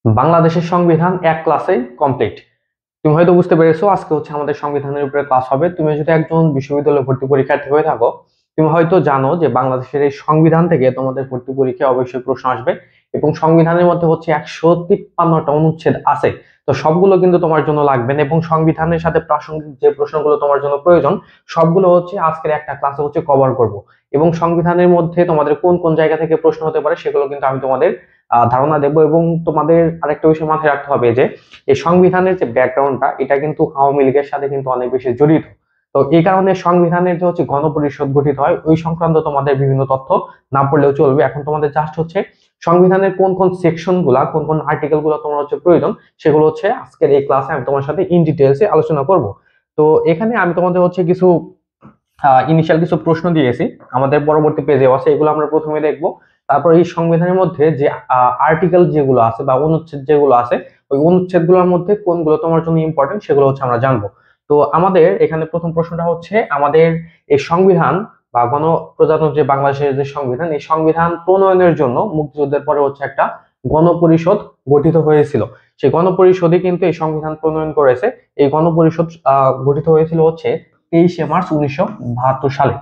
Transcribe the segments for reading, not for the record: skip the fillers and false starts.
বাংলাদেশের সংবিধান এক ক্লাসে কমপ্লিট। তুমি হয়তো বুঝতে পেরেছো আজকে হচ্ছে আমাদের সংবিধানের উপরে ক্লাস হবে। তুমি যদি একজন বিশ্ববিদ্যালয় ভর্তি পরীক্ষার্থী হয়ে থাকো, তুমি হয়তো জানো যে বাংলাদেশের এই সংবিধান থেকে তোমাদের ভর্তি পরীক্ষায় অবশ্যই প্রশ্ন আসবে এবং সংবিধানের মধ্যে হচ্ছে 153টা অনুচ্ছেদ আছে। তো সবগুলো কিন্তু তোমার জন্য লাগবে না এবং সংবিধানের সাথে প্রাসঙ্গিক যে প্রশ্নগুলো তোমার জন্য প্রয়োজন সবগুলো হচ্ছে আজকের একটা ক্লাসে হচ্ছে কভার করব। এবং সংবিধানের মধ্যে তোমাদের কোন কোন জায়গা থেকে প্রশ্ন হতে পারে সেগুলো কিন্তু আমি তোমাদের ধারণা দেব। এবং তোমাদের আরেকটা বিষয় মাথায় রাখতে হবে যে এই সংবিধানের যে ব্যাকগ্রাউন্ডটা এটা কিন্তু আওয়ামী লীগের সাথে কিন্তু অনেক বেশি জড়িত। তো এই কারণে সংবিধানের যে হচ্ছে গণপরিষদ গঠিত হয় ওই সংক্রান্ত তোমাদের বিভিন্ন তথ্য না পড়লেও চলবে। এখন তোমাদের জাস্ট হচ্ছে সংবিধানের কোন কোন সেকশন গুলা কোন কোন আর্টিকেল গুলো তোমার হচ্ছে প্রয়োজন সেগুলো হচ্ছে আজকের এই ক্লাসে আমি তোমার সাথে ইন ডিটেলসে আলোচনা করব। তো এখানে আমি তোমাদের হচ্ছে কিছু ইনিশিয়াল কিছু প্রশ্ন দিয়েছি, আমাদের পরবর্তী পেজে আছে, এগুলো আমরা প্রথমে দেখবো। তারপর এই সংবিধানের মধ্যে যে আর্টিকেল যেগুলো আছে বা অনুচ্ছেদ যেগুলো আছে ওই অনুচ্ছেদ গুলোর মধ্যে কোনগুলো তোমার জন্য ইম্পর্টেন্ট সেগুলো হচ্ছে আমরা জানবো। তো আমাদের এখানে প্রথম প্রশ্নটা হচ্ছে আমাদের এই সংবিধান বা গণপ্রজাতন্ত্রী বাংলাদেশের যে সংবিধান এই সংবিধান প্রণয়নের জন্য মুক্তিযুদ্ধের পরে হচ্ছে একটা গণপরিষদ গঠিত হয়েছিল। সেই গণপরিষদই কিন্তু এই সংবিধান প্রণয়ন করেছে। এই গণপরিষদ গঠিত হয়েছিল হচ্ছে 23শে মার্চ 1972 সালে।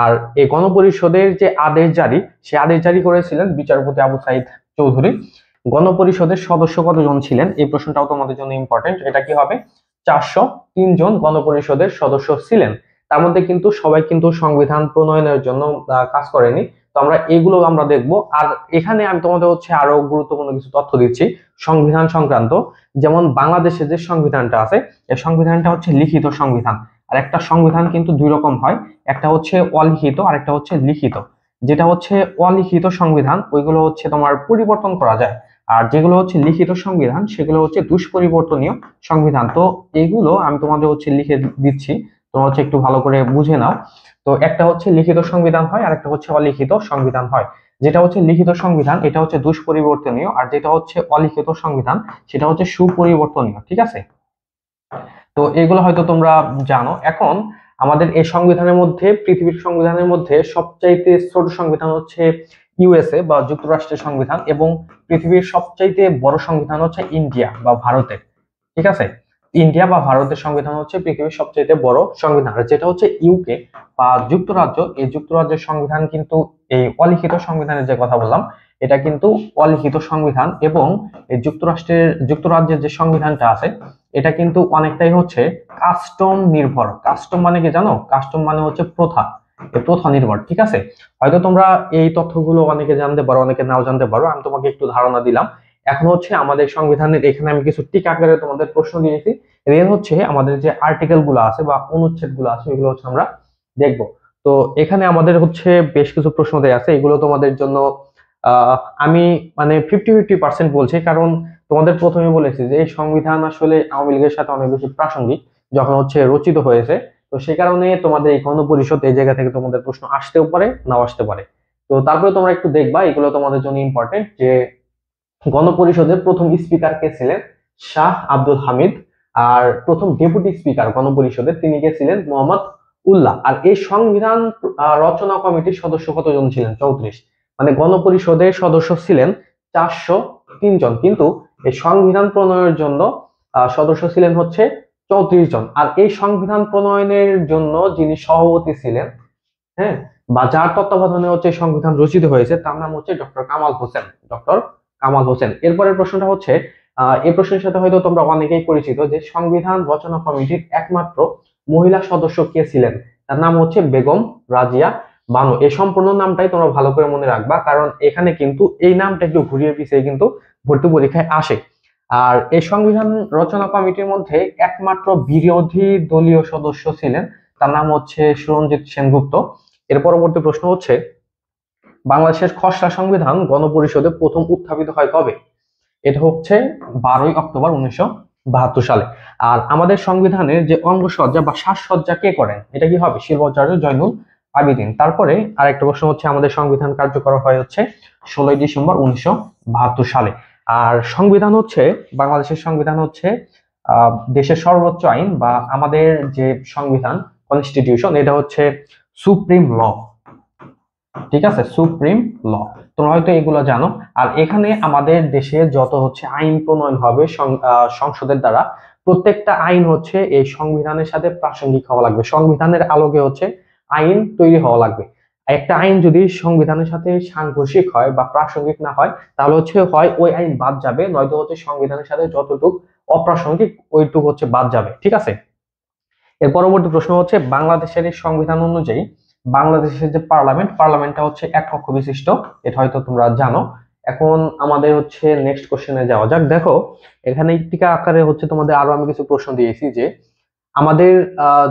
আর এই গণপরিষদের যে আদেশ জারি সে আদেশ জারি করেছিলেন বিচারপতি আবু সাইদ চৌধুরী। গণপরিষদের সদস্য কতজন ছিলেন এই প্রশ্নটাও তোমাদের জন্য ইম্পর্টেন্ট। এটা কি হবে? 403 জন গণপরিষদের সদস্য ছিলেন। তার মধ্যে কিন্তু সবাই কিন্তু সংবিধান প্রণয়নের জন্য কাজ করেনি। তো আমরা এগুলো আমরা দেখবো। আর এখানে আমি তোমাদের হচ্ছে আরো গুরুত্বপূর্ণ কিছু তথ্য দিচ্ছি সংবিধান সংক্রান্ত। যেমন বাংলাদেশের যে সংবিধানটা আছে এই সংবিধানটা হচ্ছে লিখিত সংবিধান। আর একটা সংবিধান কিন্তু দুই রকম হয়, একটা হচ্ছে অলিখিত আর একটা হচ্ছে লিখিত। যেটা হচ্ছে অলিখিত সংবিধান ওইগুলো হচ্ছে তোমার পরিবর্তন করা যায়, আর যেগুলো হচ্ছে লিখিত সংবিধান সেগুলো হচ্ছে দুষ্পরিবর্তনীয় সংবিধান। তো এগুলো আমি তোমাদের হচ্ছে লিখে দিচ্ছি, তোমরা হচ্ছে একটু ভালো করে বুঝে নাও। তো একটা হচ্ছে লিখিত সংবিধান হয় আর একটা হচ্ছে অলিখিত সংবিধান হয়। যেটা হচ্ছে লিখিত সংবিধান এটা হচ্ছে দুষ্পরিবর্তনীয়, আর যেটা হচ্ছে অলিখিত সংবিধান সেটা হচ্ছে সুপরিবর্তনীয়। ঠিক আছে? তো এগুলো হয়তো তোমরা জানো। এখন আমাদের এই সংবিধানের মধ্যে পৃথিবীর সংবিধানের মধ্যে সবচাইতে ছোট সংবিধান হচ্ছে ইউএসএ বা যুক্তরাষ্ট্রের সংবিধান, এবং পৃথিবীর সবচাইতে বড় সংবিধান হচ্ছে ইন্ডিয়া বা ভারতের। ঠিক আছে? ইন্ডিয়া বা ভারতের সংবিধান হচ্ছে পৃথিবীর সবচাইতে বড় সংবিধান। আর যেটা হচ্ছে ইউকে বা যুক্তরাজ্য, এই যুক্তরাজ্যের সংবিধান কিন্তু এই অলিখিত সংবিধানের যে কথা বললাম এটা কিন্তু অলিখিত সংবিধান। এবং এই যুক্তরাজ্যের যে সংবিধানটা আছে এটা কিন্তু অনেকটাই হচ্ছে কাস্টম নির্ভর। কাস্টম মানে কি জানো? কাস্টম মানে হচ্ছে প্রথা, প্রথা নির্ভর। ঠিক আছে? হয়তো তোমরা এই তথ্যগুলো অনেকে জানতে পারো অনেকে নাও জানতে পারো, আমি তোমাকে একটু ধারণা দিলাম। এখন হচ্ছে আমাদের সংবিধানের এখানে আমি কিছু টিক আকারে তোমাদের প্রশ্ন দিয়েছি, এর হচ্ছে আমাদের যে আর্টিকেল গুলো আছে বা অনুচ্ছেদ গুলো আছে এগুলো হচ্ছে আমরা দেখবো। তো এখানে আমাদের হচ্ছে বেশ কিছু প্রশ্ন দেয়া আছে, এগুলো তোমাদের জন্য আমি মানে 50-50% বলছি, কারণ তোমাদের প্রথমে বলেছি যে এই সংবিধান আসলে আওয়ামী লীগের সাথে অনেক বেশি প্রাসঙ্গিক যখন হচ্ছে রচিত হয়েছে। তো সে কারণে তোমাদের এই গণপরিষদ এই জায়গা থেকে তোমাদের প্রশ্ন আসতেও পারে নাও আসতে পারে। তো তারপরে তোমরা একটু দেখবা, এগুলো তোমাদের জন্য ইম্পর্টেন্ট, যে গণপরিষদের প্রথম স্পিকার কে ছিলেন? শাহ আব্দুল হামিদ। আর প্রথম ডেপুটি স্পিকার গণপরিষদের তিনি কে ছিলেন? মোহাম্মদ উল্লাহ। আর এই সংবিধান রচনা কমিটির সদস্য কতজন ছিলেন? 34। মানে গণপরিষদের সদস্য ছিলেন 403 জন, কিন্তু এই সংবিধান প্রণয়নের জন্য সদস্য ছিলেন হচ্ছে 34 জন। আর এই সংবিধান প্রণয়নের জন্য যিনি সভাপতি ছিলেন, হ্যাঁ, বা যার তত্ত্বাবধানে হচ্ছে সংবিধান রচিত হয়েছে তার নাম হচ্ছে ডক্টর কামাল হোসেন। ডক্টর কামাল হোসেন। এরপরের প্রশ্নটা হচ্ছে এই প্রশ্নের সাথে হয়তো তোমরা অনেকেই পরিচিত যে সংবিধান রচনা কমিটির একমাত্র মহিলা সদস্য কে ছিলেন? তার নাম হচ্ছে বেগম রাজিয়া বানু। এই সম্পূর্ণ নামটাই তোমরা ভালো করে মনে রাখবা, কারণ এখানে কিন্তু এই নামটা একটু ঘুরিয়ে পিছিয়ে কিন্তু ভর্তি পরীক্ষায় আসে। আর এই সংবিধান রচনা কমিটির মধ্যে একমাত্র বিরোধী দলীয় সদস্য ছিলেন, তার নাম হচ্ছে সুরঞ্জিত সেনগুপ্ত। এর পরবর্তী প্রশ্ন হচ্ছে বাংলাদেশের খসড়া সংবিধান গণপরিষদে প্রথম উত্থাপিত হয় কবে? এটা হচ্ছে 12ই অক্টোবর 1972 সালে। আর আমাদের সংবিধানের যে অঙ্গসজ্জা বা সাজসজ্জা কে করেন? এটা কি হবে? শিল্পাচার্য জয়নুল আবেদিন। তারপরে আরেকটা প্রশ্ন হচ্ছে আমাদের সংবিধান কার্যকর হয় হচ্ছে 16ই ডিসেম্বর 1972 সালে। আর সংবিধান হচ্ছে বাংলাদেশের সংবিধান হচ্ছে দেশের সর্বোচ্চ আইন, বা আমাদের যে সংবিধান কনস্টিটিউশন এটা হচ্ছে সুপ্রিম ল। ঠিক আছে, সুপ্রিম ল। তোমরা হয়তো এগুলো জানো। আর এখানে আমাদের দেশে যত হচ্ছে আইন প্রণয়ন হবে সংসদের দ্বারা, প্রত্যেকটা আইন হচ্ছে এই সংবিধানের সাথে প্রাসঙ্গিক হওয়া লাগবে, সংবিধানের আলোকে হচ্ছে আইন তৈরি হওয়া লাগবে। একটা আইন যদি সংবিধানের সাথে সাংঘর্ষিক হয় বা প্রাসঙ্গিক না হয়, তাহলে হচ্ছে হয় ওই আইন বাদ যাবে, নয়তো হচ্ছে সংবিধানের সাথে যতটুকু অপ্রাসঙ্গিক ওইটুকু হচ্ছে বাদ যাবে। ঠিক আছে, এর পরবর্তী প্রশ্ন হচ্ছে বাংলাদেশের এই সংবিধান অনুযায়ী বাংলাদেশের যে পার্লামেন্টটা হচ্ছে এক কক্ষ বিশিষ্ট, এটা হয়তো তোমরা জানো। এখন আমাদের হচ্ছে নেক্সট কোশ্চেনে যাওয়া যাক। দেখো এখানে টিকা আকারে হচ্ছে তোমাদের আরো আমি কিছু প্রশ্ন দিয়েছি যে আমাদের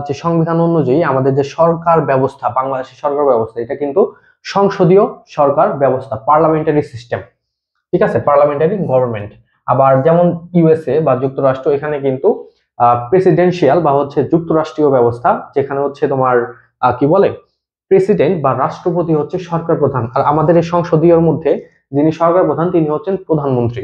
যে সংবিধান অনুযায়ী আমাদের যে সরকার ব্যবস্থা, বাংলাদেশের সরকার ব্যবস্থা, এটা কিন্তু সংসদীয় সরকার ব্যবস্থা, পার্লামেন্টারি সিস্টেম। ঠিক আছে, পার্লামেন্টারি গভর্নমেন্ট। আবার যেমন ইউএসএ বা যুক্তরাষ্ট্র, এখানে কিন্তু প্রেসিডেন্সিয়াল বা হচ্ছে যুক্তরাষ্ট্রীয় ব্যবস্থা, যেখানে হচ্ছে তোমার কি বলে প্রেসিডেন্ট বা রাষ্ট্রপতি হচ্ছে সরকার প্রধান, আর আমাদের এই সংসদীয়র মধ্যে যিনি সরকার প্রধান তিনি হচ্ছেন প্রধানমন্ত্রী।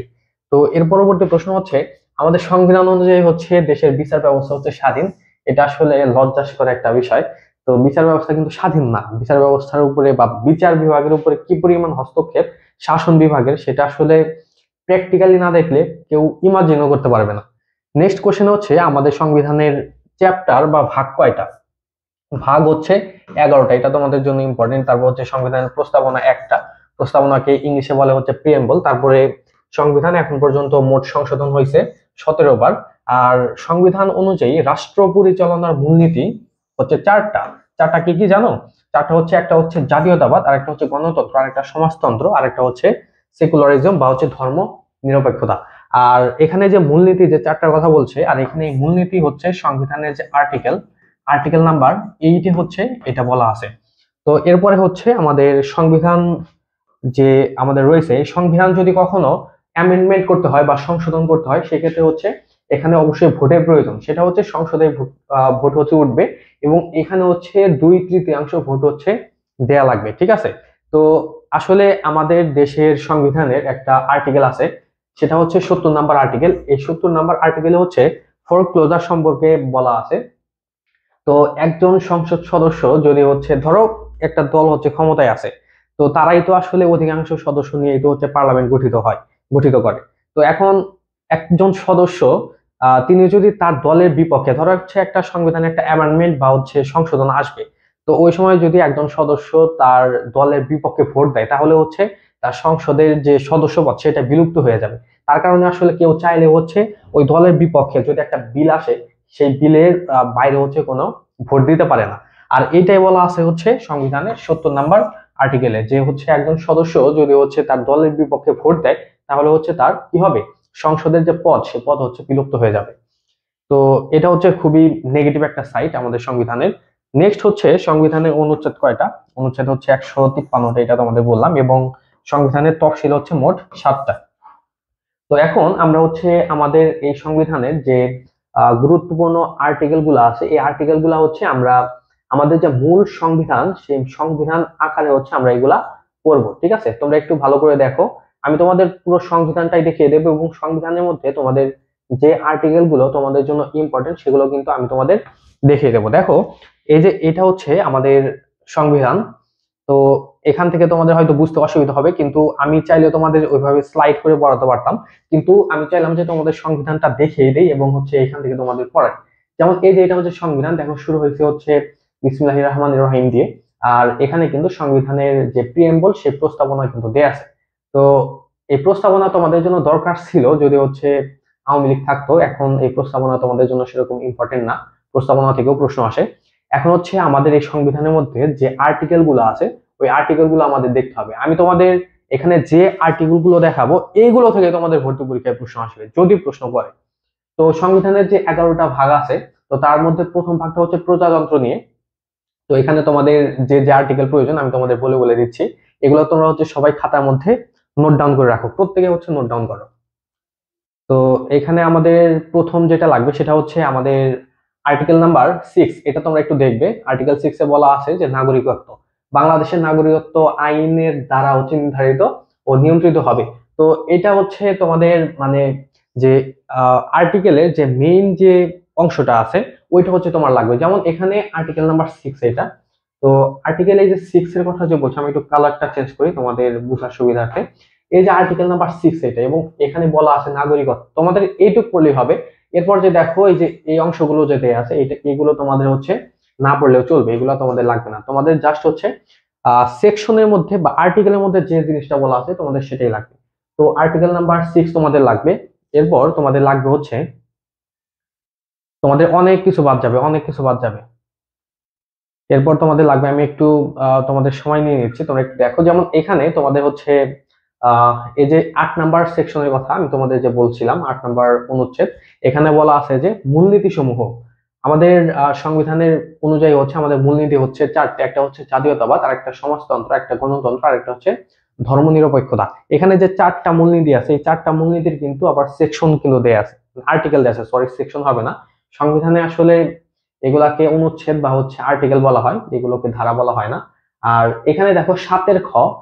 তো এর পরবর্তী প্রশ্ন হচ্ছে আমাদের সংবিধান অনুযায়ী হচ্ছে দেশের বিচার ব্যবস্থা হচ্ছে স্বাধীন। এটা আসলে লজ্জাস্কর একটা বিষয়। তো বিচার ব্যবস্থা কিন্তু স্বাধীন না। বিচার ব্যবস্থার উপরে বা বিচার বিভাগের উপরে কি পরিমাণ হস্তক্ষেপ শাসন বিভাগের, সেটা আসলে প্র্যাকটিক্যালি না দেখলে কেউ ইমাজিনও করতে পারবে না। নেক্সট কোশ্চেন হচ্ছে আমাদের সংবিধানের চ্যাপ্টার বা ভাগ কয়টা? ভাগ হচ্ছে 11টা, এটা তোমাদের জন্য ইম্পর্টেন্ট। তারপর হচ্ছে সংবিধানের প্রস্তাবনা একটা, প্রস্তাবনাকে ইংলিশে বলে হচ্ছে প্রিএম্বল। তারপরে সংবিধান এখন পর্যন্ত মোট সংশোধন হয়েছে 17 বার। আর সংবিধান অনুযায়ী রাষ্ট্র পরিচালনার মূলনীতি হচ্ছে চারটা। চারটা কি কি জানো? চারটা হচ্ছে, একটা হচ্ছে জাতীয়তাবাদ, আরেকটা হচ্ছে গণতন্ত্র, আরেকটা সমাজতন্ত্র, আরেকটা হচ্ছে সেকুলারিজম বা হচ্ছে ধর্ম নিরপেক্ষতা। আর এখানে যে মূলনীতি যে চারটার কথা বলছে, আর এখানে এই মূলনীতি হচ্ছে সংবিধানের যে আর্টিকেল নাম্বার 8 হচ্ছে এটা বলা আছে। তো এরপরে হচ্ছে আমাদের সংবিধান যে আমাদের রয়েছে, এই সংবিধান যদি কখনো অ্যামেন্ডমেন্ট করতে হয় বা সংশোধন করতে হয়, সেক্ষেত্রে হচ্ছে এখানে অবশ্যই ভোটের প্রয়োজন। সেটা হচ্ছে সংসদে ভোট হচ্ছে উঠবে, এবং এখানে হচ্ছে 2/3 ভোট হচ্ছে দেয়া লাগবে। ঠিক আছে, তো আসলে আমাদের দেশের সংবিধানের একটা আর্টিকেল আছে, সেটা হচ্ছে 70 নম্বর আর্টিকেল। এই 70 নম্বর আর্টিকেলে হচ্ছে ফোরক্লোজার সম্পর্কে বলা আছে। তো একজন সংসদ সদস্য যদি হচ্ছে ধরো একটা দল হচ্ছে ক্ষমতায় আছে, তো তারাই তো আসলে অধিকাংশ সদস্য নিয়েই তো হচ্ছে পার্লামেন্ট গঠিত করে। তো এখন একজন সদস্য তিনি যদি তার দলের বিপক্ষে, ধরো হচ্ছে একটা সংবিধানে একটা অ্যামেন্ডমেন্ট বা হচ্ছে সংশোধন আসবে, তো ওই সময় যদি একজন সদস্য তার দলের বিপক্ষে ভোট দেয়, তাহলে হচ্ছে তার সংসদের যে সদস্যপদ সেটা বিলুপ্ত হয়ে যাবে। তার কারণে আসলে কেউ চাইলে হচ্ছে ওই দলের বিপক্ষে যদি একটা বিল আসে, সেই বিলের বাইরে হচ্ছে কোনো ভোট দিতে পারে না। আর এইটাই বলা আছে হচ্ছে সংবিধানের 70 নম্বর আর্টিকেলে, যে হচ্ছে একজন সদস্য যদি হচ্ছে তার দলের বিপক্ষে ভোট দেয়, তাহলে হচ্ছে তার কি হবে, সংসদের যে পদ সে পদ হচ্ছে বিলুপ্ত হয়ে যাবে। তো এটা হচ্ছে খুবই নেগেটিভ একটা সাইড আমাদের সংবিধানের। নেক্সট হচ্ছে সংবিধানের অনুচ্ছেদ কয়টা? অনুচ্ছেদ হচ্ছে 153টা, এটা তোমাদের বললাম, এবং সংবিধানের তফসিল হচ্ছে মোট 7টা। তো এখন আমরা হচ্ছে আমাদের এই সংবিধানের যে গুরুত্বপূর্ণ আর্টিকেল গুলা আছে, এই আর্টিকেল গুলা হচ্ছে আমরা আমাদের যে মূল সংবিধান সেই সংবিধান আকারে হচ্ছে আমরা এগুলা পড়বো। ঠিক আছে, তোমরা একটু ভালো করে দেখো। আমি তোমাদের পুরো সংবিধানটাই দেখিয়ে দেবো, এবং সংবিধানের মধ্যে তোমাদের যে আর্টিকেল গুলো তোমাদের জন্য ইম্পর্টেন্ট সেগুলো কিন্তু আমি তোমাদের দেখিয়ে দেবো। দেখো এই যে এটা হচ্ছে আমাদের সংবিধান। তো এখান থেকে তোমাদের হয়তো বুঝতে অসুবিধা হবে, কিন্তু আমি চাইলে তোমাদের ওইভাবে স্লাইড করে পড়াতে পারতাম, কিন্তু আমি চাইলাম যে তোমাদের সংবিধানটা দেখিয়ে দেই এবং হচ্ছে এখান থেকে তোমাদের পড়াই। যেমন এই যে এটা হচ্ছে সংবিধান, দেখো শুরু হয়েছে হচ্ছে বিসমিল্লাহির রহমানির রহিম দিয়ে। আর এখানে কিন্তু সংবিধানের যে প্রিএম্বল সে প্রস্তাবনা কিন্তু দেয়া আছে। তো এই প্রস্তাবনা তোমাদের জন্য দরকার ছিল যদি হচ্ছে আওয়ামী লীগ থাকতো। এখন এই প্রস্তাবনা তোমাদের জন্য সেরকম ইম্পর্টেন্ট না, প্রস্তাবনা থেকেও প্রশ্ন আসে। এখন হচ্ছে আমাদের এই সংবিধানের মধ্যে যে আর্টিকেল গুলো আছে, ওই আর্টিকেল গুলো আমাদের দেখতে হবে। আমি তোমাদের এখানে যে আর্টিকেল গুলো দেখাবো এইগুলো থেকে তোমাদের ভর্তি পরীক্ষায় প্রশ্ন আসবে যদি প্রশ্ন করে। তো সংবিধানের যে 11টা ভাগ আছে, তো তার মধ্যে প্রথম ভাগটা হচ্ছে প্রজাতন্ত্র নিয়ে। তো এখানে তোমাদের যে যে আর্টিকেল প্রয়োজন আমি তোমাদের বলে বলে দিচ্ছি, এগুলো তোমরা হচ্ছে সবাই খাতার মধ্যে নোট ডাউন করে রাখো, প্রত্যেকে হচ্ছে নোট ডাউন করো। তো এখানে আমাদের প্রথম যেটা লাগবে সেটা হচ্ছে আমাদের আর্টিকেল নাম্বার 6। এটা তোমরা একটু দেখবে। আর্টিকেল 6 এ বলা আছে যে নাগরিকত্ব, বাংলাদেশের নাগরিকত্ব আইনের দ্বারা হচ্ছে নির্ধারিত ও নিয়ন্ত্রিত হবে। তো এটা হচ্ছে তোমাদের মানে যে আর্টিকেলের যে মেইন যে অংশটা আছে ওইটা হচ্ছে তোমার লাগবে। যেমন এখানে আর্টিকেল নাম্বার 6 এটা, তো আর্টিকেল এই যে 6 এর কথা যে বলছি, আমি একটু কালারটা চেঞ্জ করি তোমাদের বোঝার সুবিধার্থে। এই যে আর্টিকেল নাম্বার 6 এটা, এবং এখানে বলা আছে নাগরিকত্ব, তোমাদের এইটুক পড়লেই হবে। এরপর যে দেখো এই যে এই অংশগুলো যে দেয়া আছে, এগুলো তোমাদের হচ্ছে না পড়লেও চলবে, এগুলো তোমাদের লাগবে না। তোমাদের জাস্ট হচ্ছে সেকশনের মধ্যে বা আর্টিকেলের মধ্যে যে জিনিসটা বলা আছে তোমাদের সেটাই লাগবে। তো আর্টিকেল নাম্বার 6 তোমাদের লাগবে। এরপর তোমাদের লাগবে হচ্ছে, তোমাদের অনেক কিছু বাদ যাবে, অনেক কিছু বাদ যাবে। এরপর তোমাদের লাগবে, আমি একটু তোমাদের সময় নিয়ে নিচ্ছি, তোমরা একটু দেখো। যেমন এখানে তোমাদের হচ্ছে এই যে 8 নাম্বার সেকশনের কথা আমি তোমাদের যে বলছিলাম, 8 নাম্বার অনুচ্ছেদ, এখানে বলা আছে যে মূলনীতি সমূহ। আমাদের সংবিধানের অনুযায়ী হচ্ছে আমাদের মূলনীতি হচ্ছে চারটে, একটা হচ্ছে জাতীয়তাবাদ, আর একটা সমাজতন্ত্র, একটা গণতন্ত্র, আর একটা হচ্ছে ধর্মনিরপেক্ষতা। এখানে যে চারটা মূলনীতি আছে, এই চারটা মূলনীতির কিন্তু আবার সেকশন কিন্তু দেয়া আছে, আর্টিকেল দেয়া আছে, সরি সেকশন হবে না। সংবিধানে আসলে এগুলাকে অনুচ্ছেদ বা হচ্ছে আর্টিকেল বলা হয়, এগুলোকে ধারা বলা হয় না। আর এখানে দেখো 7 খ,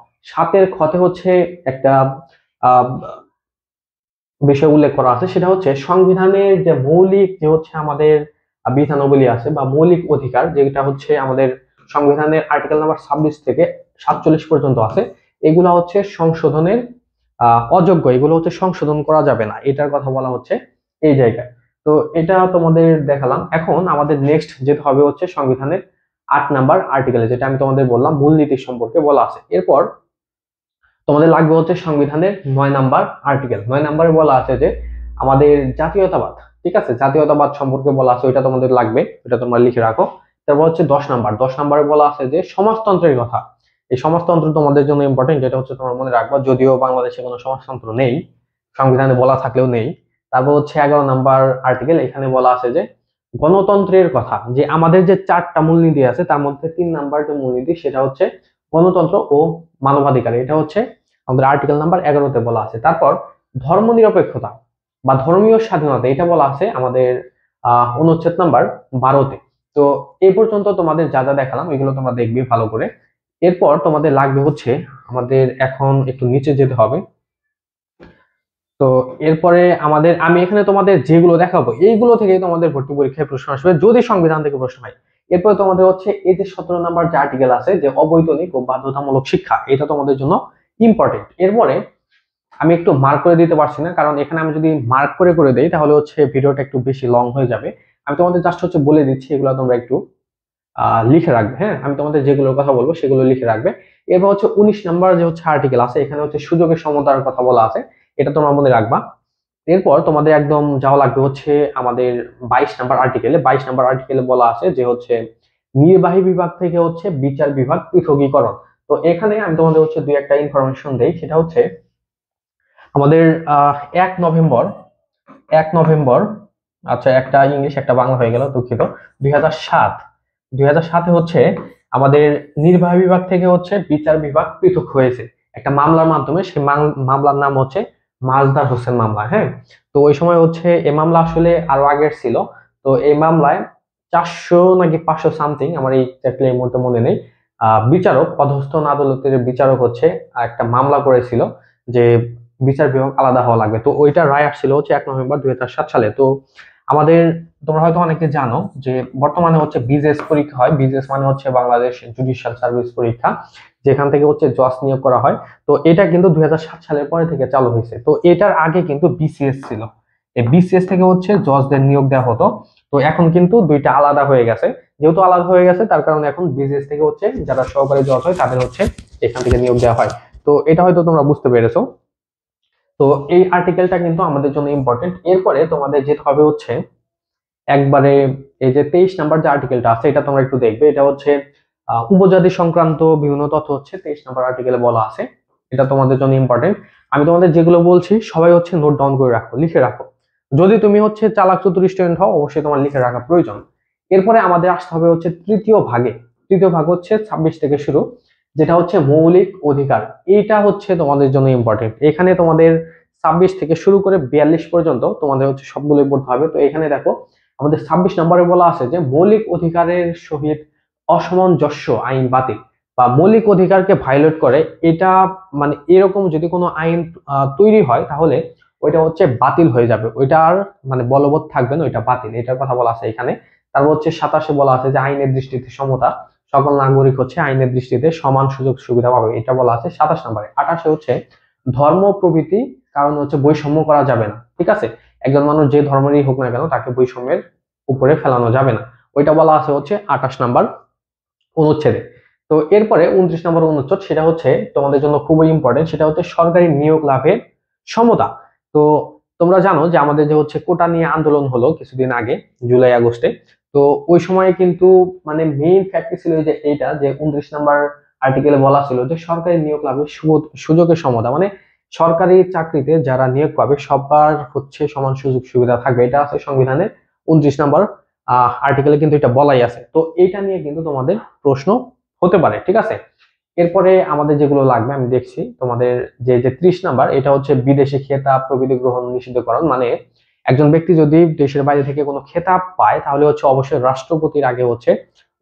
7 খতে হচ্ছে একটা আহ বিষয় উল্লেখ করা আছে, সেটা হচ্ছে সংবিধানের যে মৌলিক যে হচ্ছে আমাদের বিধানাবলী আছে বা মৌলিক অধিকার, যেটা হচ্ছে আমাদের সংবিধানের আর্টিকেল নাম্বার 26 থেকে 47 পর্যন্ত আছে, এগুলা হচ্ছে সংশোধনের অযোগ্য, এগুলো হচ্ছে সংশোধন করা যাবে না, এটার কথা বলা হচ্ছে এই জায়গায়। তো এটা তোমাদের দেখালাম। এখন আমাদের নেক্সট যেটা হবে হচ্ছে সংবিধানের 8 নাম্বার আর্টিকেলে, যেটা আমি তোমাদের বললাম মূলনীতি সম্পর্কে বলা আছে। এরপর তোমাদের লাগবে হচ্ছে সংবিধানের 9 নাম্বার আর্টিকেল। 9 নাম্বারে বলা আছে যে আমাদের জাতীয়তাবাদ, ঠিক আছে, জাতীয়তাবাদ সম্পর্কে বলা আছে, ওইটা তোমাদের লাগবে, ওটা তোমরা লিখে রাখো। তারপর হচ্ছে 10 নাম্বার, 10 নাম্বারে বলা আছে যে সমাজতন্ত্রের কথা। এই সমাজতন্ত্র তোমাদের জন্য ইম্পর্টেন্ট, যেটা হচ্ছে তোমরা মনে রাখবা, যদিও বাংলাদেশে কোনো সমাজতন্ত্র নেই, সংবিধানে বলা থাকলেও নেই। তারপর হচ্ছে 11 নাম্বার আর্টিকেল, এখানে বলা আছে যে গণতন্ত্রের কথা, যে আমাদের যে 4টা মূলনীতি আছে তার মধ্যে 3 নাম্বার যে মূলনীতি সেটা হচ্ছে গণতন্ত্র ও মানবাধিকার, এটা হচ্ছে আমাদের আর্টিকেল নাম্বার 11-তে বলা আছে। তারপর ধর্মনিরপেক্ষতা বা ধর্মীয় স্বাধীনতা, এটা বলা আছে আমাদের অনুচ্ছেদ নাম্বার 12-তে। তো এই পর্যন্ত তোমাদের যা যা দেখালাম এগুলো তোমরা দেখবে ভালো করে। এরপর তোমাদের লাগবে হচ্ছে, আমাদের এখন একটু নিচে যেতে হবে। তো এরপরে আমাদের, আমি এখানে তোমাদের যেগুলো দেখাবো এইগুলো থেকে তোমাদের ভর্তি পরীক্ষায় প্রশ্ন আসবে যদি সংবিধান থেকে প্রশ্ন হয়। এরপরে তোমাদের হচ্ছে এই যে 17 নাম্বার যে আর্টিকেল আছে, যে অবৈতনিক ও বাধ্যতামূলক শিক্ষা, এটা তোমাদের জন্য ইম্পর্টেন্ট। এরপরে আমি একটু মার্ক করে দিতে পারছি না, কারণ এখানে আমি যদি মার্ক করে করে দেই তাহলে হচ্ছে ভিডিওটা একটু বেশি লং হয়ে যাবে। আমি তোমাদের জাস্ট হচ্ছে বলে দিচ্ছি, এগুলো তোমরা একটু লিখে রাখবে। হ্যাঁ, আমি তোমাদের যেগুলোর কথা বলবো সেগুলো লিখে রাখবে। এরপর হচ্ছে 19 নাম্বার যে হচ্ছে আর্টিকেল আছে, এখানে হচ্ছে সুযোগের সমতার কথা বলা আছে, এটা তোমরা মনে রাখবা। এরপর তোমাদের একদম যাওয়া লাগবে হচ্ছে আমাদের 22 নাম্বার আর্টিকেলে। 22 নাম্বার আর্টিকেলে বলা আছে যে হচ্ছে নির্বাহী বিভাগ থেকে হচ্ছে বিচার বিভাগ পৃথকীকরণ। তো এখানে আমি তোমাদের হচ্ছে দুই একটা ইনফরমেশন দেই, সেটা হচ্ছে আমাদের 1 নভেম্বর, 1 নভেম্বর, আচ্ছা একটা ইংলিশ একটা বাংলা হয়ে গেল, দুঃখিত। 2007, 2007-এ হচ্ছে আমাদের নির্বাহী বিভাগ থেকে হচ্ছে বিচার বিভাগ পৃথক হয়েছে একটা মামলার মাধ্যমে। সেই মামলার নাম হচ্ছে মাজদার হোসেন মামলা। হ্যাঁ, তো ওই সময় হচ্ছে এই মামলা আসলে আরো আগের ছিল। তো এই মামলায় 400 নাকি 500 সামথিং, আমার এক্স্যাক্টলি এই মুহূর্তে মনে নেই, বিচারক, অধস্তন আদালতের বিচারক হচ্ছে একটা মামলা করেছিল যে বিচার বিভাগ আলাদা হওয়া লাগবে। তো ওইটা রায় আসছিল হচ্ছে 1 নভেম্বর 2007 সালে। তো আমাদের, তোমরা হয়তো অনেকে জানো যে বর্তমানে হচ্ছে বিজেএস পরীক্ষা হয়। বিজেএস মানে হচ্ছে বাংলাদেশ জুডিশিয়াল সার্ভিস পরীক্ষা, যেখান থেকে হচ্ছে জজ নিয়োগ করা হয়। তো এটা কিন্তু 2007 সালের পরে থেকে চালু হয়েছে। তো এটার আগে কিন্তু বিসিএস ছিল, এই বিসিএস থেকে হচ্ছে জজদের নিয়োগ দেওয়া হতো। তো এখন কিন্তু দুইটা আলাদা হয়ে গেছে। যেহেতু আলাদা হয়ে গেছে তার কারণে এখন বিসিএস থেকে হচ্ছে যারা সহকারী জজ হয় তাদের হচ্ছে এখান থেকে নিয়োগ দেওয়া হয়। তো এটা হয়তো তোমরা বুঝতে পেরেছো। তো এই আর্টিকেলটা কিন্তু আমাদের জন্য ইম্পর্টেন্ট। এরপরে তোমাদের যেতে হবে হচ্ছে একবারে এই যে 23 নাম্বার যে আর্টিকেলটা আছে, এটা তোমরা একটু দেখবে। এটা হচ্ছে উপজাতি সংক্রান্ত বিভিন্ন তথ্য হচ্ছে 23 নাম্বার আর্টিকেলে বলা আছে, এটা তোমাদের জন্য ইম্পর্টেন্ট। আমি তোমাদের যেগুলো বলছি সবাই হচ্ছে নোট ডাউন করে রাখো, লিখে রাখো। যদি তুমি হচ্ছে চালাক চতুর স্টুডেন্ট হও অবশ্যই তোমার লিখে রাখা প্রয়োজন। এরপরে আমাদের আসতে হবে হচ্ছে তৃতীয় ভাগে। তৃতীয় ভাগ হচ্ছে 26 থেকে শুরু, যেটা হচ্ছে মৌলিক অধিকার। এইটা হচ্ছে তোমাদের জন্য ইম্পর্টেন্ট। এখানে তোমাদের 26 থেকে শুরু করে 42 পর্যন্ত তোমাদের হচ্ছে সবগুলোই পড়তে হবে। তো এখানে দেখো আমাদের 26 নম্বরে বলা আছে যে মৌলিক অধিকারের সহিত অসামঞ্জস্য আইন বাতিল, বা মৌলিক অধিকারকে ভায়োলেট করে, এটা মানে এরকম যদি কোনো আইন তৈরি হয় তাহলে ওইটা হচ্ছে বাতিল হয়ে যাবে, ওইটা আর মানে বলবৎ থাকবে না, ওইটা বাতিল, এটার কথা বলা আছে এখানে। তারপর হচ্ছে 27-এ বলা আছে যে আইনের দৃষ্টিতে সমতা, সকল নাগরিক হচ্ছে আইনের দৃষ্টিতে সমান সুযোগ সুবিধা পাবে, এটা বলা আছে 27 নম্বরে। 28 হচ্ছে ধর্ম প্রভৃতি কারণ হচ্ছে বৈষম্য করা যাবে না, ঠিক আছে। একজন মানুষ যে ধর্মেরই হোক না কেন তাকে বৈষম্যের উপরে ফেলানো যাবে না, ওইটা বলা আছে হচ্ছে 28 নাম্বার অনুচ্ছেদে। তো এরপরে 29 নম্বর অনুচ্ছেদ, সেটা হচ্ছে তোমাদের জন্য খুবই ইম্পর্টেন্ট, সেটা হচ্ছে সরকারি নিয়োগ লাভের সমতা। তো তোমরা জানো যে আমাদের যে হচ্ছে কোটা নিয়ে আন্দোলন হলো কিছুদিন আগে, জুলাই আগস্টে। তো ওই সময় কিন্তু মানে মেইন ফ্যাক্ট ছিল যে এইটা, যে 29 নম্বর আর্টিকেলে বলা ছিল যে সরকারি নিয়োগ লাভের সুযোগের সমতা, মানে সরকারি চাকরিতে যারা নিয়োগ পাবে সবার হচ্ছে সমান সুযোগ সুবিধা থাকবে, এটা আছে সংবিধানের 29 নম্বর আর্টিকেলে কিন্তু এটা বলাই আছে। তো এইটা নিয়ে কিন্তু তোমাদের প্রশ্ন হতে পারে, ঠিক আছে। এরপরে আমাদের যেগুলো লাগবে আমি দেখছি, তোমাদের যে 30 নাম্বার, এটা হচ্ছে বিদেশি খেতাব প্রভৃতি গ্রহণ নিষিদ্ধকরণ। মানে একজন ব্যক্তি যদি দেশের বাইরে থেকে কোনো খেতাব পায় তাহলে হচ্ছে অবশ্যই রাষ্ট্রপতির আগে হচ্ছে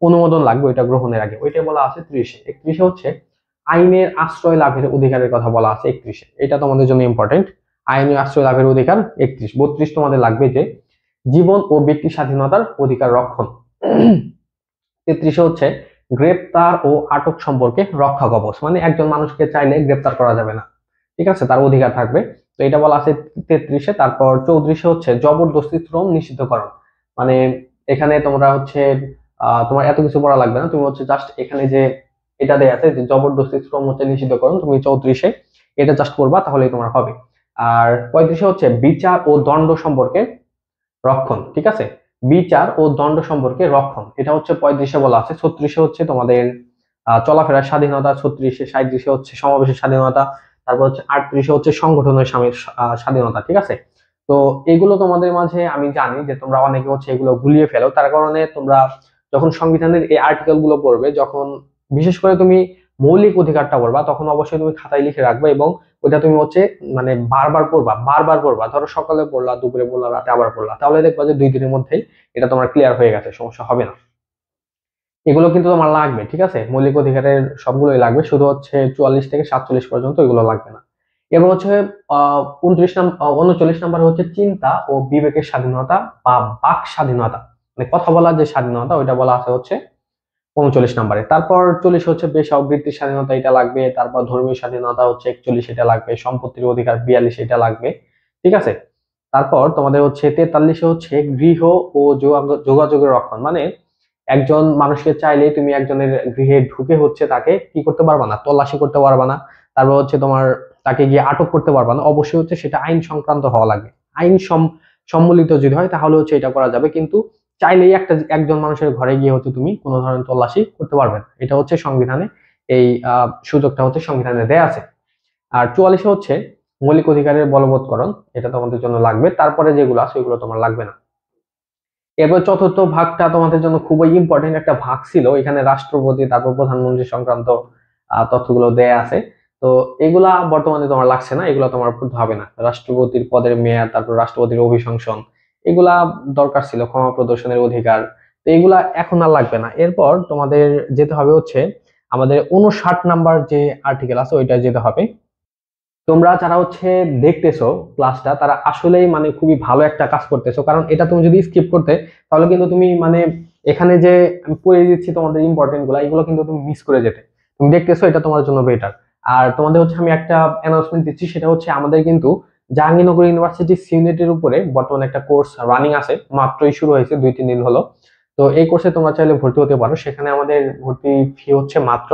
অনুমোদন লাগবে ওইটা গ্রহণের আগে, ওইটাই বলা আছে 30-এ। 31-এ হচ্ছে আইনের আশ্রয় লাভের অধিকারের কথা বলা আছে 31-এ, এটা তোমাদের জন্য ইম্পর্টেন্ট। আইনের আশ্রয় লাভের অধিকার 31। 32 তোমাদের লাগবে যে জীবন ও ব্যক্তি স্বাধীনতার অধিকার রক্ষণ। 33-এ হচ্ছে গ্রেপ্তার ও আটক সম্পর্কে রক্ষা কবচ, মানে একজন মানুষকে চাইলে গ্রেপ্তার করা যাবে না, ঠিক আছে, তার অধিকার থাকবে। তো এটা বলা আছে 33-এ। তারপর 34-এ হচ্ছে জবরদস্তি শ্রম নিষিদ্ধকরণ। মানে এখানে তোমরা হচ্ছে তোমার এত কিছু পড়া লাগবে না, তুমি হচ্ছে জাস্ট এখানে যে এটা দেয়া আছে যে জবরদস্তি শ্রম হচ্ছে নিষিদ্ধকরণ, তুমি 34-এ এটা জাস্ট করবা তাহলেই তোমার হবে। আর 35-এ হচ্ছে বিচার ও দণ্ড সম্পর্কে রক্ষণ, ঠিক আছে, বিচার ও দণ্ড সম্পর্কে রক্ষণ, এটা হচ্ছে 35-এ বলা আছে। 36-এ হচ্ছে তোমাদের চলাফেরার স্বাধীনতা। 36-এ 37-এ হচ্ছে সমাবেশের স্বাধীনতা। তারপর হচ্ছে 38-এ হচ্ছে সংগঠনের স্বাধীনতা, ঠিক আছে। তো এগুলো তোমাদের মাঝে আমি জানি যে তোমরা অনেকে হচ্ছে এগুলো গুলিয়ে ফেলো, তার কারণে তোমরা যখন সংবিধানের এই আর্টিকেল গুলো পড়বে, যখন বিশেষ করে তুমি মৌলিক অধিকারটা পড়বা, তখন অবশ্যই তুমি খাতায় লিখে রাখবে এবং ওইটা তুমি হচ্ছে মানে বারবার পড়বা। ধরো সকালে পড়লা, দুপুরে পড়লা, রাতে আবার পড়লা, তাহলে দেখবা যে 2 দিনের মধ্যেই এটা তোমার ক্লিয়ার হয়ে গেছে, সমস্যা হবে না। এগুলো কিন্তু তোমার লাগবে, ঠিক আছে, মৌলিক অধিকারের সবগুলোই লাগবে, শুধু হচ্ছে 44 থেকে 47 পর্যন্ত এগুলো লাগবে না। এবং হচ্ছে 39 নাম্বার হচ্ছে চিন্তা ও বিবেকের স্বাধীনতা বা বাক স্বাধীনতা, মানে কথা বলার যে স্বাধীনতা, ওইটা বলা আছে হচ্ছে 39 নম্বরে। তারপর 40 হচ্ছে পেশা ও বৃত্তির স্বাধীনতা, এটা লাগবে। তারপর ধর্মীয় স্বাধীনতা হচ্ছে 41, এটা লাগবে। সম্পত্তির অধিকার 42, এটা লাগবে, ঠিক আছে। তারপর তোমাদের হচ্ছে 43-এ হচ্ছে গৃহ ও যোগাযোগের রক্ষণ, মানে একজন মানুষকে চাইলে তুমি একজনের গৃহে ঢুকে হচ্ছে তাকে কি করতে পারবা না, তল্লাশি করতে পারবা না। তারপর হচ্ছে তোমার তাকে গিয়ে আটক করতে পারবা না, অবশ্যই হচ্ছে সেটা আইন সংক্রান্ত হওয়া লাগবে। আইন সম্মিলিত যদি হয় তাহলে হচ্ছে এটা করা যাবে, কিন্তু চাইলেই একজন মানুষের ঘরে গিয়ে হচ্ছে তুমি কোনো ধরনের তল্লাশি করতে পারবে না, এটা হচ্ছে সংবিধানে এই সুযোগটা হচ্ছে সংবিধানে দেয়া আছে। আর 44-এ হচ্ছে মৌলিক অধিকারের বলবৎকরণ, এটা তোমাদের জন্য লাগবে। তারপরে যেগুলো আছে ওইগুলো তোমার লাগবে না। এরপর চতুর্থ ভাগটা তোমাদের জন্য খুবই ইম্পর্টেন্ট একটা ভাগ ছিল, এখানে রাষ্ট্রপতি তারপর প্রধানমন্ত্রী সংক্রান্ত তথ্যগুলো দেয়া আছে। তো এগুলা বর্তমানে তোমার লাগছে না, এগুলা তোমার পড়তে হবে না। রাষ্ট্রপতির পদের মেয়াদ, তারপর রাষ্ট্রপতির অভিশংসন, এগুলা দরকার ছিল, ক্ষমা প্রদর্শনের অধিকার, তো এগুলা এখন আর লাগবে না। এরপর তোমাদের যেতে হবে হচ্ছে আমাদের 59 নাম্বার যে আর্টিকেল আছে ওইটা যেতে হবে। তোমরা যারা হচ্ছে দেখতেছো ক্লাসটা, তারা আসলেই মানে খুবই ভালো একটা কাজ করতেছো, কারণ এটা তুমি যদি স্কিপ করতে তাহলে কিন্তু তুমি মানে এখানে যে আমি পড়ে দিচ্ছি তোমাদের ইম্পর্টেন্ট গুলা, এগুলো কিন্তু তুমি মিস করে যেতে। তুমি দেখতেছো, এটা তোমার জন্য বেটার। আর তোমাদের হচ্ছে আমি একটা অ্যানাউন্সমেন্ট দিচ্ছি, সেটা হচ্ছে আমাদের কিন্তু জাহাঙ্গীরনগর ইউনিভার্সিটি সিউনেটের উপরে বর্তমানে একটা কোর্স রানিং আছে, মাত্রই শুরু হয়েছে, 2-3 দিন হলো। তো এই কোর্সে তোমরা চাইলে ভর্তি হতে পারো, সেখানে আমাদের ভর্তি ফি হচ্ছে মাত্র